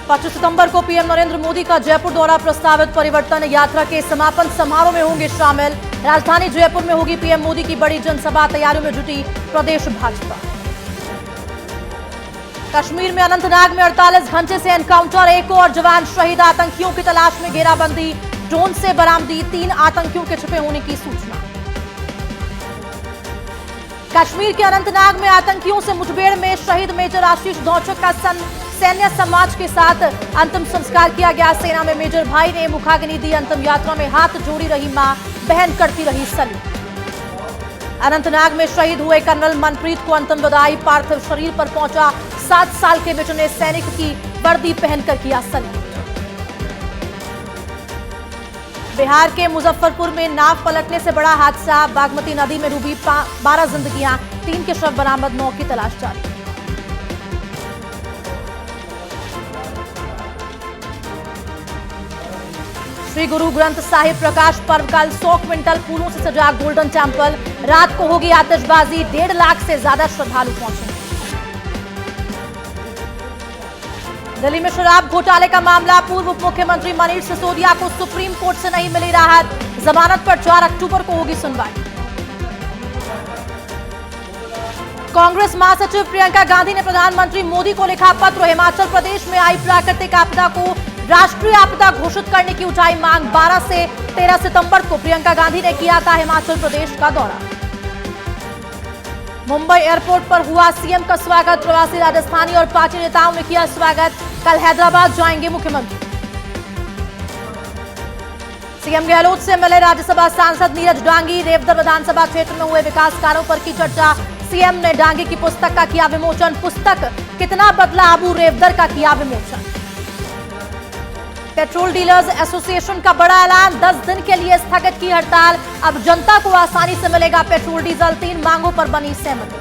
25 सितंबर को पीएम नरेंद्र मोदी का जयपुर दौरा प्रस्तावित। परिवर्तन यात्रा के समापन समारोह में होंगे शामिल। राजधानी जयपुर में होगी पीएम मोदी की बड़ी जनसभा। तैयारियों में जुटी प्रदेश भाजपा। कश्मीर में अनंतनाग में 48 घंटे से एनकाउंटर, एक और जवान शहीद। आतंकियों की तलाश में घेराबंदी, ड्रोन से बरामदी 3 आतंकियों के छुपे होने की सूचना। कश्मीर के अनंतनाग में आतंकियों से मुठभेड़ में शहीद मेजर आशीष धौचक का सैन्य समाज के साथ अंतिम संस्कार किया गया। सेना में मेजर भाई ने मुखाग्नि दी। अंतिम यात्रा में हाथ जोड़ी रही मां, बहन करती रही सलीम। अनंतनाग में शहीद हुए कर्नल मनप्रीत को अंतिम विदाई। पार्थिव शरीर पर पहुंचा 7 साल के बिछुने सैनिक की वर्दी पहनकर किया सलीम। बिहार के मुजफ्फरपुर में नाव पलटने से बड़ा हादसा। बागमती नदी में डूबी 12 जिंदगियां, 3 के शव बरामद, 9 की तलाश जारी। श्री गुरु ग्रंथ साहिब प्रकाश पर्व कल। 100 क्विंटल फूलों से सजा गोल्डन टेम्पल। रात को होगी आतिशबाजी। 1.5 लाख से ज्यादा श्रद्धालु पहुंचेंगे। दिल्ली में शराब घोटाले का मामला। पूर्व उप मुख्यमंत्री मनीष सिसोदिया को सुप्रीम कोर्ट से नहीं मिली राहत। जमानत पर 4 अक्टूबर को होगी सुनवाई। कांग्रेस महासचिव प्रियंका गांधी ने प्रधानमंत्री मोदी को लिखा पत्र। हिमाचल प्रदेश में आई प्राकृतिक आपदा को राष्ट्रीय आपदा घोषित करने की उठाई मांग। 12 से 13 सितंबर को प्रियंका गांधी ने किया था हिमाचल प्रदेश का दौरा। मुंबई एयरपोर्ट पर हुआ सीएम का स्वागत। प्रवासी राजस्थानी और पार्टी नेताओं ने किया स्वागत। कल हैदराबाद जाएंगे मुख्यमंत्री। सीएम गहलोत से मिले राज्यसभा सांसद नीरज डांगी। रेवदर विधानसभा क्षेत्र में हुए विकास कार्यों पर की चर्चा। सीएम ने डांगी की पुस्तक का किया विमोचन। पुस्तक कितना बदला आबू रेवदर का किया विमोचन। पेट्रोल डीलर्स एसोसिएशन का बड़ा ऐलान। 10 दिन के लिए स्थगित की हड़ताल। अब जनता को आसानी से मिलेगा पेट्रोल डीजल। 3 मांगों पर बनी सहमति।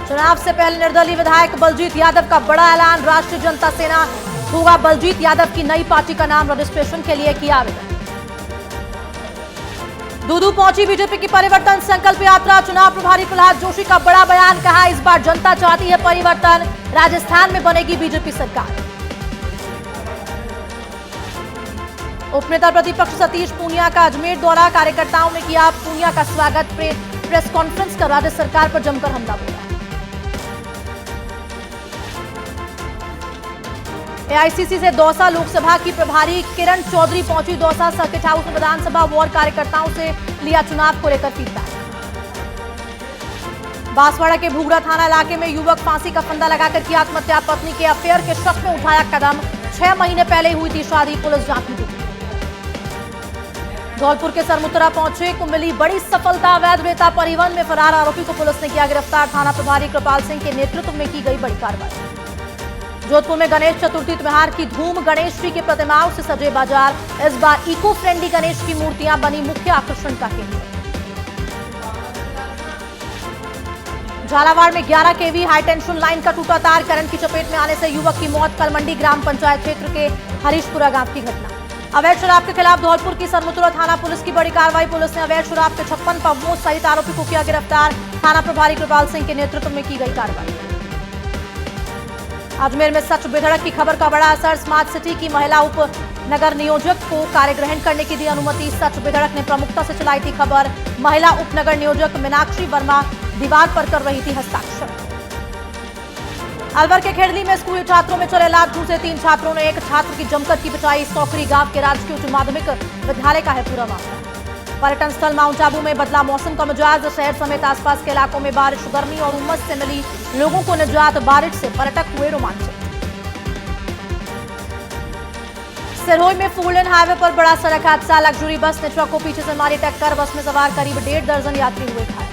चुनाव से पहले निर्दलीय विधायक बलजीत यादव का बड़ा ऐलान। राष्ट्रीय जनता सेना होगा बलजीत यादव की नई पार्टी का नाम। रजिस्ट्रेशन के लिए किया आवेदन। दूदू पहुंची बीजेपी की परिवर्तन संकल्प यात्रा। चुनाव प्रभारी प्रहलाद जोशी का बड़ा बयान। कहा इस बार जनता चाहती है परिवर्तन। राजस्थान में बनेगी बीजेपी सरकार। उपनेता प्रतिपक्ष सतीश पूनिया का अजमेर दौरा। कार्यकर्ताओं ने किया पूनिया का स्वागत। प्रेस कॉन्फ्रेंस कर राज्य सरकार पर जमकर हमला बोला। एआईसीसी से दौसा लोकसभा की प्रभारी किरण चौधरी पहुंची दौसा। सर्किट हाउस में विधानसभा वार्ड कार्यकर्ताओं से लिया चुनाव को लेकर फीडबैक। बांसवाड़ा के भूगड़ा थाना इलाके में युवक फांसी का फंदा लगाकर किया आत्महत्या। पत्नी के अफेयर के शक में उठाया कदम। 6 महीने पहले हुई थी शादी। पुलिस जांच में जुटी। धौलपुर के सरमुत्रा पहुंचे को मिली बड़ी सफलता। अवैध रेता परिवहन में फरार आरोपी को पुलिस ने किया गिरफ्तार। थाना प्रभारी कृपाल सिंह के नेतृत्व में की गई बड़ी कार्रवाई। जोधपुर में गणेश चतुर्थी त्योहार की धूम। गणेश जी की प्रतिमाओं से सजे बाजार। इस बार इको फ्रेंडली गणेश की मूर्तियां बनी मुख्य आकर्षण का केंद्र। झालावाड़ में 11 केवी हाईटेंशन लाइन का टूटा तार। करंट की चपेट में आने से युवक की मौत। कलमंडी ग्राम पंचायत क्षेत्र के हरीशपुरा गांव की घटना। अवैध शराब के खिलाफ धौलपुर की सरमुत्रा थाना पुलिस की बड़ी कार्रवाई। पुलिस ने अवैध शराब के 56 पवों सहित आरोपी को किया गिरफ्तार। थाना प्रभारी कृपाल सिंह के नेतृत्व में की गई कार्रवाई। अजमेर में सच बेधड़क की खबर का बड़ा असर। स्मार्ट सिटी की महिला उप नगर नियोजक को कार्य ग्रहण करने की दी अनुमति। सच बेधड़क ने प्रमुखता से चलाई थी खबर। महिला उप नगर नियोजक मीनाक्षी वर्मा दीवार पर कर रही थी हस्ताक्षर। अलवर के खेड़ली में स्कूली छात्रों में चले लात घूंसे। 3 छात्रों ने एक छात्र की जमकर की पिटाई। सौखरी गांव के राजकीय उच्च माध्यमिक विद्यालय का है पूरा मामला। पर्यटन स्थल माउंट आबू में बदला मौसम का मिजाज। शहर समेत आसपास के इलाकों में बारिश, गर्मी और उमस से मिली लोगों को निजात। बारिश से पर्यटक हुए रोमांचित। सिरोही में 4 लेन हाईवे पर बड़ा सड़क हादसा। लग्जरी बस ने ट्रक को पीछे से मारी टक्कर। बस में सवार करीब 1.5 दर्जन यात्री हुए घायल।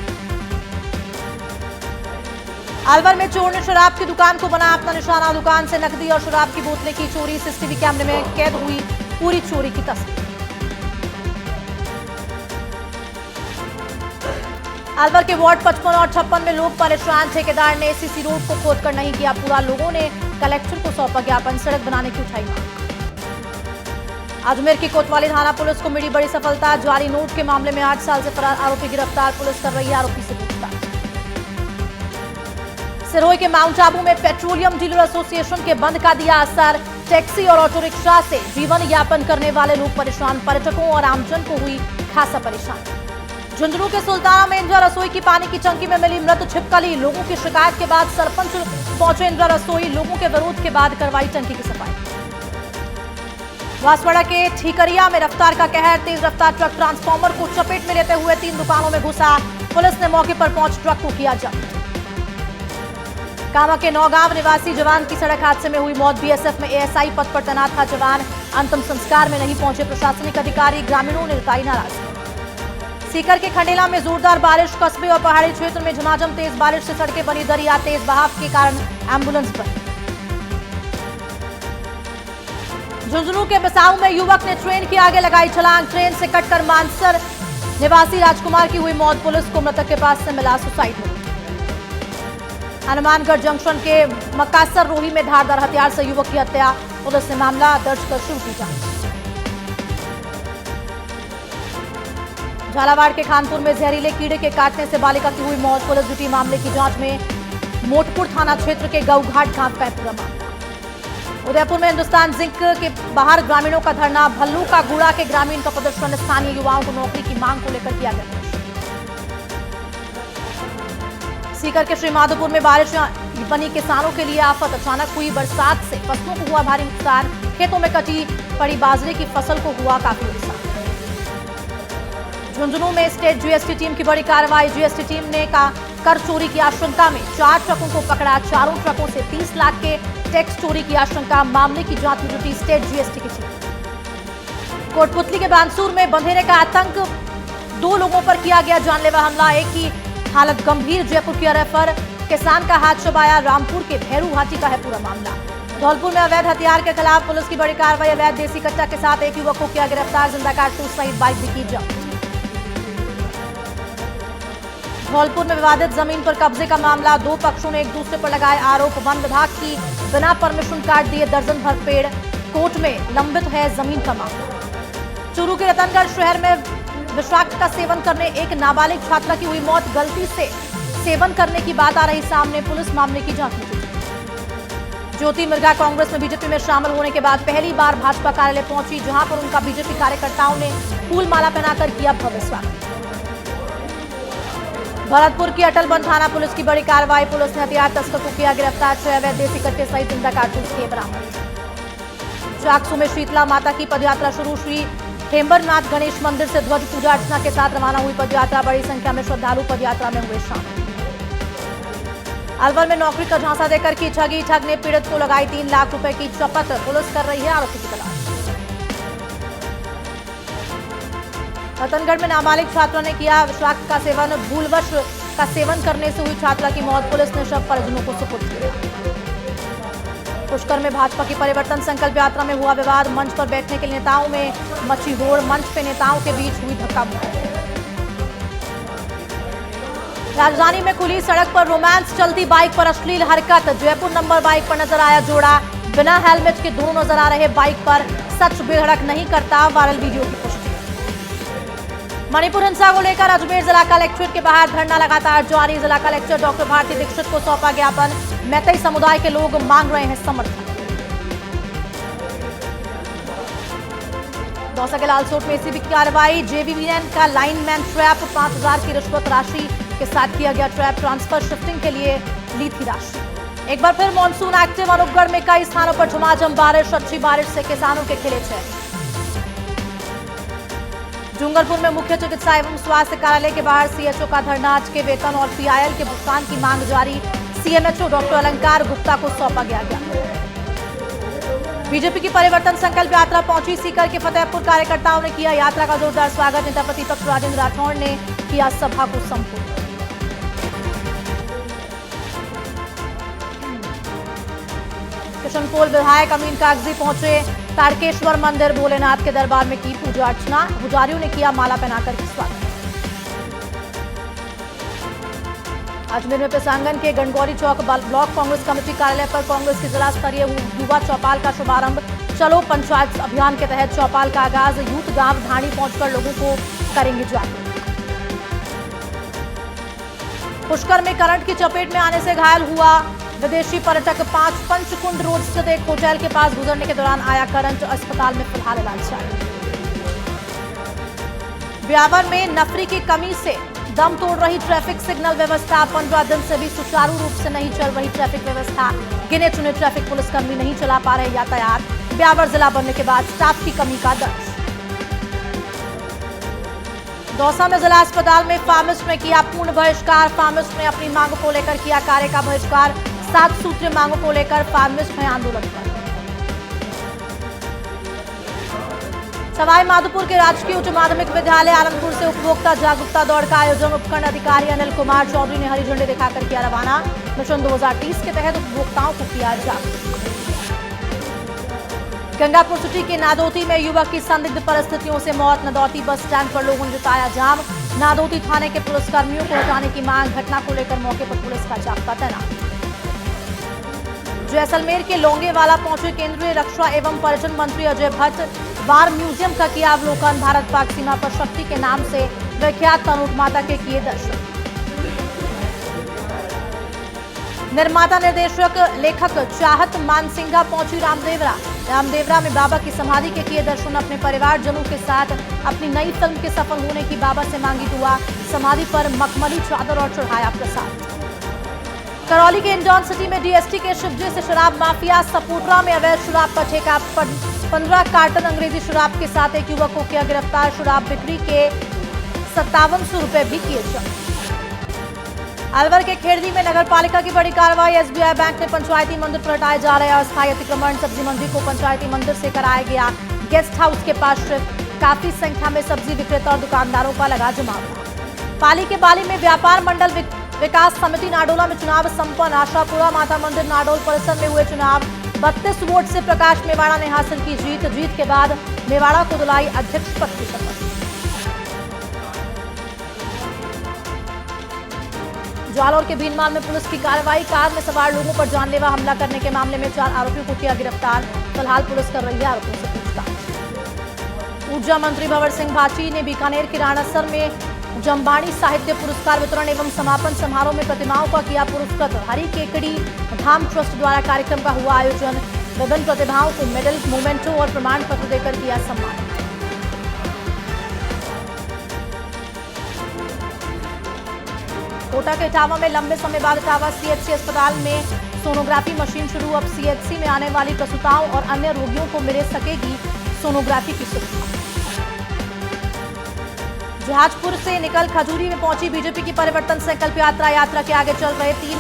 अलवर में चोर ने शराब की दुकान को बना अपना निशाना। दुकान से नकदी और शराब की बोतलें की चोरी। सीसीटीवी कैमरे में कैद हुई पूरी चोरी की तस्वीर। अलवर के वार्ड 55 और 56 में लोग परेशान। ठेकेदार ने सीसी रोड को खोदकर नहीं किया पूरा। लोगों ने कलेक्टर को सौंपा ज्ञापन। सड़क बनाने की उठाई मांग। अजमेर की कोतवाली थाना पुलिस को मिली बड़ी सफलता। जाली नोट के मामले में 8 साल से फरार आरोपी गिरफ्तार। पुलिस कर रही है आरोपी से पूछताछ। सिरोही के माउंट आबू में पेट्रोलियम डीलर एसोसिएशन के बंद का दिया असर। टैक्सी और ऑटो रिक्शा से जीवन यापन करने वाले लोग परेशान, पर्यटकों और आमजन को हुई खासा परेशानी। झुंझुनू के सुल्ताना में इंदिरा रसोई की पानी की टंकी में मिली मृत छिपकली। लोगों की शिकायत के बाद सरपंच पहुंचे इंदिरा रसोई। लोगों के विरोध के बाद करवाई टंकी की सफाई। बांसवाड़ा के ठीकरिया में रफ्तार का कहर। तेज रफ्तार ट्रक ट्रांसफार्मर को चपेट में लेते हुए 3 दुकानों में घुसा। पुलिस ने मौके पर पहुंच ट्रक को किया जब्त। कामा के नौगांव निवासी जवान की सड़क हादसे में हुई मौत। बीएसएफ में एएसआई पद पर तैनात था जवान। अंतिम संस्कार में नहीं पहुंचे प्रशासनिक अधिकारी। ग्रामीणों ने जताई नाराजगी। सीकर के खंडेला में जोरदार बारिश। कस्बे और पहाड़ी क्षेत्र में झमाझम तेज बारिश से सड़कें बनी दरिया। तेज बहाव के कारण एम्बुलेंस बंद। झुंझुनू के बिसाऊ में युवक ने ट्रेन के आगे लगाई छलांग। ट्रेन से कटकर मानसर निवासी राजकुमार की हुई मौत। पुलिस को मृतक के पास से मिला सुसाइड नोट। हनुमानगढ़ जंक्शन के मकासर रोही में धारदार हथियार से युवक की हत्या। पुलिस ने मामला दर्ज कर शुरू की जांच। झालावाड़ के खानपुर में जहरीले कीड़े के काटने से बालिका की हुई मौत। पुलिस जुटी मामले की जांच में। मोटपुर थाना क्षेत्र के गऊघाट गांव का पूरा मामला। उदयपुर में हिंदुस्तान जिंक के बाहर ग्रामीणों का धरना। भल्लू का गुड़ा के ग्रामीण का प्रदर्शन। स्थानीय युवाओं को नौकरी की मांग को लेकर किया गया। सीकर के श्रीमाधोपुर में बारिश बनी किसानों के लिए आफत। अचानक हुई बरसात से फसलों को हुआ भारी नुकसान। खेतों में कटी पड़ी बाजरे की फसल को हुआ काफी नुकसान। झुंझुनू में स्टेट जीएसटी टीम की बड़ी कार्रवाई। जीएसटी टीम ने कर चोरी की आशंका में 4 ट्रकों को पकड़ा। चारों ट्रकों से 30 लाख के टैक्स चोरी की आशंका। मामले की जांच में जुटी स्टेट जीएसटी की टीम। कोटपुतली के बानसूर में बंधेरे का आतंक। 2 लोगों पर किया गया जानलेवा हमला। एक की हालत गंभीर, जयपुर किया रेफर। किसान का हाथ चबाया। रामपुर के भैरू घाटी का है पूरा मामला। धौलपुर में अवैध हथियार के खिलाफ पुलिस की बड़ी कार्रवाई। अवैध देसी कट्टा के साथ एक युवक को किया गिरफ्तार। जिंदा कारतूस सहित बाइक भी की जब्त। धौलपुर में विवादित जमीन पर कब्जे का मामला। 2 पक्षों ने एक दूसरे पर लगाए आरोप। वन विभाग की बिना परमिशन काट दिए दर्जन भर पेड़। कोर्ट में लंबित है जमीन का मामला। चूरू के रतनगढ़ शहर में विषाक्त का सेवन करने एक नाबालिग छात्रा की हुई मौत। गलती से सेवन करने की बात आ रही सामने। पुलिस मामले की जांच में जुटी। ज्योति मिर्गा कांग्रेस में बीजेपी में शामिल होने के बाद पहली बार भाजपा कार्यालय पहुंची, जहां पर उनका बीजेपी कार्यकर्ताओं ने फूल माला पहनाकर किया भव्य स्वागत। भरतपुर की अटलबंद थाना पुलिस की बड़ी कार्रवाई। पुलिस ने हथियार तस्कर को किया गिरफ्तार। 6 अवैध देसी कट्टे सहित जिंदा कारतूस किए बरामद। चाकसू में शीतला माता की पदयात्रा शुरू। श्री हेम्बरनाथ गणेश मंदिर से ध्वज पूजा अर्चना के साथ रवाना हुई पदयात्रा। बड़ी संख्या में श्रद्धालु पदयात्रा में हुए शामिल। अलवर में नौकरी का झांसा देकर की ठगी। ठग ने पीड़ित को लगाई 3 लाख रुपए की शपथ। पुलिस कर रही है आरोपी की तलाश। रतनगढ़ में नाबालिग छात्रा ने किया विषाक्त का सेवन। भूलवश का सेवन करने से हुई छात्रा की मौत। पुलिस ने शव परिजनों को सुपुर्द किया। पुष्कर में भाजपा की परिवर्तन संकल्प यात्रा में हुआ विवाद। मंच पर बैठने के लिए नेताओं में मची होड़। मंच पे नेताओं के बीच हुई धक्का मुक्की। राजधानी में खुली सड़क पर रोमांस। चलती बाइक पर अश्लील हरकत। जयपुर नंबर बाइक पर नजर आया जोड़ा। बिना हेलमेट के दोनों नजर आ रहे बाइक पर। सच बेधड़क नहीं करता, वायरल वीडियो की पुष्टि। मणिपुर हिंसा को लेकर अजमेर जिला कलेक्ट्रेट के बाहर धरना लगातार जारी। जिला कलेक्टर डॉक्टर भारती दीक्षित को सौंपा ज्ञापन। मैतई समुदाय के लोग मांग रहे हैं समर्थन। दौसा के लालसोट में एसीबी की कार्रवाई। जेवीवीएन का लाइनमैन ट्रैप। 5000 की रिश्वत राशि के साथ किया गया ट्रैप। ट्रांसफर शिफ्टिंग के लिए ली थी राशि। एक बार फिर मानसून एक्टिव। अनूपगढ़ में कई स्थानों पर झमाझम बारिश। अच्छी बारिश से किसानों के खिले चेहरे। डूंगरपुर में मुख्य चिकित्सा एवं स्वास्थ्य कार्यालय के बाहर सीएचओ का धरना। आज के वेतन और पीआईएल के भुगतान की मांग जारी। सीएमएचओ डॉक्टर अलंकार गुप्ता को सौंपा गया ज्ञापन। बीजेपी की परिवर्तन संकल्प यात्रा पहुंची। सीकर के फतेहपुर कार्यकर्ताओं ने किया यात्रा का जोरदार स्वागत। नेता प्रतिपक्ष राजेंद्र राठौड़ ने किया सभा को संबोधित। किशनपोल विधायक अमीन कागजी पहुंचे तारकेश्वर मंदिर। भोलेनाथ के दरबार में की पूजा अर्चना। पुजारियों ने किया माला पहनाकर स्वागत। अजमेर में पिसांगन के गणगौरी चौक ब्लॉक कांग्रेस कमेटी कार्यालय पर कांग्रेस की जिला स्तरीय युवा चौपाल का शुभारंभ। चलो पंचायत अभियान के तहत चौपाल का आगाज। यूथ गांव ढाणी पहुंचकर लोगों को करेंगे जागरूक। पुष्कर में करंट की चपेट में आने से घायल हुआ विदेशी पर्यटक। पंचकुंड रोड स्थित एक होटल के पास गुजरने के दौरान आया करंट, अस्पताल में फिलहाल इलाज जारी। ब्यावर में नफरी की कमी से दम तोड़ रही ट्रैफिक सिग्नल व्यवस्था। 15 दिन से भी सुचारू रूप से नहीं चल रही ट्रैफिक व्यवस्था। गिने चुने ट्रैफिक पुलिसकर्मी नहीं चला पा रहे यातायात। ब्यावर जिला बनने के बाद स्टाफ की कमी का दर्ज। दौसा में जिला अस्पताल में फार्मिस्ट ने किया पूर्ण बहिष्कार। फार्मिस्ट ने अपनी मांगों को लेकर किया कार्य का बहिष्कार। 7 सूत्रीय मांगों को लेकर फार्मिस्ट हैं आंदोलन पर। सवाई माधोपुर के राजकीय उच्च माध्यमिक विद्यालय आलमपुर से उपभोक्ता जागरूकता दौड़ का आयोजन। उपखंड अधिकारी अनिल कुमार चौधरी ने हरी झंडी दिखाकर किया रवाना। मिशन 2030 के तहत उपभोक्ताओं को किया जागरूक। गंगापुर सिटी के नादौती में युवक की संदिग्ध परिस्थितियों से मौत। नादौती बस स्टैंड पर लोगों ने जताया जाम। नादौती थाने के पुलिसकर्मियों को हटाने की मांग। घटना को लेकर मौके पर पुलिस का जाब्ता तैनात। जैसलमेर के लोंगेवाला पहुंचे केंद्रीय रक्षा एवं पर्यटन मंत्री अजय भट्ट। वार म्यूजियम का किया अवलोकन। भारत पाक सीमा पर शक्ति के नाम से विख्यात तनूट माता के किए दर्शन। निर्माता निर्देशक लेखक चाहत मानसिंगा पहुंची रामदेवरा। रामदेवरा में बाबा की समाधि के किए दर्शन। अपने परिवारजनों के साथ अपनी नई फिल्म के सफल होने की बाबा से मांगी दुआ। समाधि पर मखमली चादर और चढ़ाया प्रसाद। करौली के इंडोन सिटी में डीएसटी के शिवजी से शराब माफिया। सपोटरा में अवैध शराब का ठेका। 15 कार्टन अंग्रेजी शराब के साथ एक युवक को किया गिरफ्तार। शराब बिक्री के 5700 रुपए भी किए जब्त। अलवर के खेड़दी में नगर पालिका की बड़ी कार्रवाई। एसबीआई बैंक ने पंचायती मंदिर पर हटाए जा रहे अस्थायी अतिक्रमण। सब्जी मंडी को पंचायती मंदिर से कराया गया गेस्ट हाउस के पास शिफ्ट। काफी संख्या में सब्जी विक्रेता और दुकानदारों का लगा जमावड़ा। पाली के बाली में व्यापार मंडल विकास समिति नाडोला में चुनाव संपन्न। आशापुरा माता मंदिर नाडोल परिसर में हुए चुनाव। 32 वोट से प्रकाश मेवाड़ा ने हासिल की जीत। जीत के बाद मेवाड़ा को दिलाई अध्यक्ष पद की शपथ। जालौर के भीनमाल में पुलिस की कार्रवाई। कार में सवार लोगों पर जानलेवा हमला करने के मामले में 4 आरोपियों को किया गिरफ्तार। फिलहाल पुलिस कर रही है आरोपियों से पूछताछ। ऊर्जा मंत्री भंवर सिंह भाटी ने बीकानेर के राणासर में जम्बाणी साहित्य पुरस्कार वितरण एवं समापन समारोह में प्रतिमाओं का किया पुरस्कृत। हरि केकड़ी धाम ट्रस्ट द्वारा कार्यक्रम का हुआ आयोजन। विभिन्न प्रतिभाओं को मेडल, मोमेंटो और प्रमाण पत्र देकर किया सम्मान। कोटा के इटावा में लंबे समय बाद इटावा सीएचसी अस्पताल में सोनोग्राफी मशीन शुरू। अब सीएचसी में आने वाली प्रसूताओं और अन्य रोगियों को मिल सकेगी सोनोग्राफी की सुविधा। जहाजपुर से निकल खजूरी में पहुंची बीजेपी की परिवर्तन संकल्प यात्रा। यात्रा के आगे चल रहे 3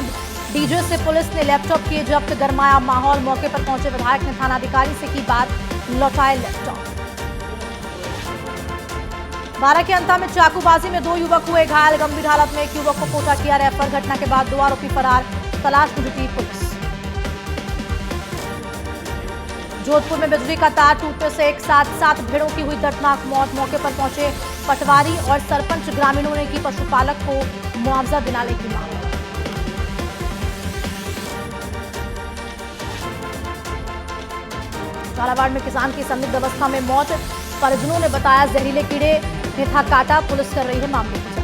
डीजे से पुलिस ने लैपटॉप किए जब्त। गरमाया माहौल। मौके पर पहुंचे विधायक ने थानाधिकारी से की बात, लौटाए लैपटॉप। 12 के अंता में चाकूबाजी में 2 युवक हुए घायल। गंभीर हालत में एक युवक को कोटा किया रेफर। घटना के बाद 2 आरोपी फरार। तलाश में जुटी पुलिस। जोधपुर में बिजली का तार टूटने से एक साथ 7 भेड़ों की हुई दर्दनाक मौत। मौके पर पहुंचे पटवारी और सरपंच। ग्रामीणों ने की पशुपालक को मुआवजा दिलाने की मांग। झालावाड़ में किसान की संदिग्ध अवस्था में मौत। परिजनों ने बताया जहरीले कीड़े ने था काटा। पुलिस कर रही है मामले की जांच।